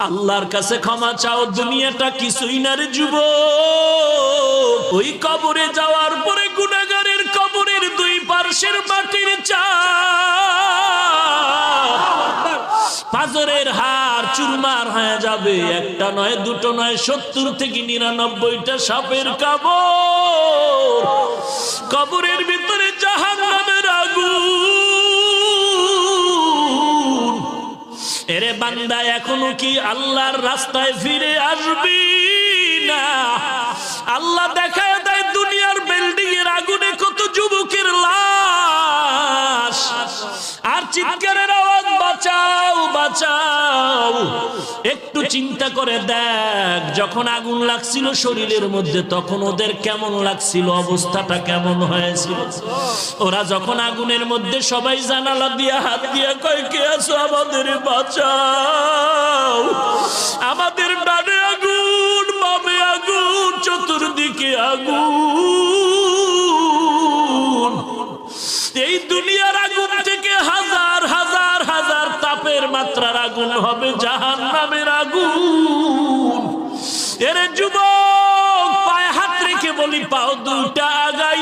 আল্লাহর কাছে ক্ষমা চাও, দুনিয়াটা কিছুই না রে যুবক। ওই কবরে যাওয়ার পরে গুনাহগারের কবরের দুই পার্শ্বের মাটির চাপ পাজরের হাড় চুরমার হয়ে যাবে। একটা নয়, দুটো নয়, 70 থেকে 99টা সাপের কামড়। কবরের ভিতরে জাহান্নামের আগুন। এরে বান্দা, এখনো কি আল্লাহর রাস্তায় ফিরে আসবি না? আল্লাহ দেখায় দেয় দুনিয়ার বিল্ডিং এর আগুনে কত যুবকের লাশ, আর চিৎকারের আওয়াজ, বাঁচাও বাঁচাও। একটু চিন্তা করে দেখ, যখন আগুন লাগছিল শরীরের মধ্যে তখন ওদের কেমন লাগছিল, অবস্থাটা কেমন হয়েছিল। ওরা যখন আগুনের মধ্যে সবাই জানালা দিয়ে হাত দিয়ে কয়, কে আছো, আমাদের বাঁচাও। আমাদের ডানে আগুন, বামে আগুন, চতুর্দিকে আগুন। এই দুনিয়ার আগুন থেকে হাজার হাজার হাজার তাপের মাত্রার আগুন হবে জাহান্নামের আগুন। এরে যুবক, পায়ে হাত রেখে বলি, পাও দুটা আগায়